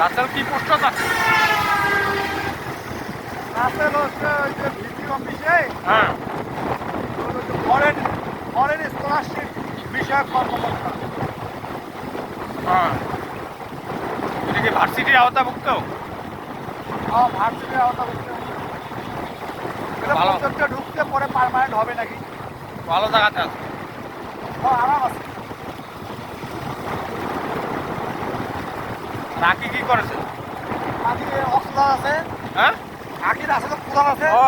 রাসেল কি পোস্ট আছে? রাসেল হচ্ছে ওই যে ভিসি অফিসে হ্যাঁ। ফরেন স্কলারশিপ বিষয়ক কর্মকর্তা। হ্যাঁ, এটা কি ভার্সিটির আওতাভুক্ত? ভার্সিটির আওতাভুক্ত। এটা ভালো। প্রত্যেকটা ঢুকতে পরে পার্মানেন্ট হবে নাকি? ভালো জায়গাতে আছে। আরাম আছে। রাকি কি করেছে? বাকি অক্সিজেন আছে। হ্যাঁ, আখির আছে তো কুলার আছে। ও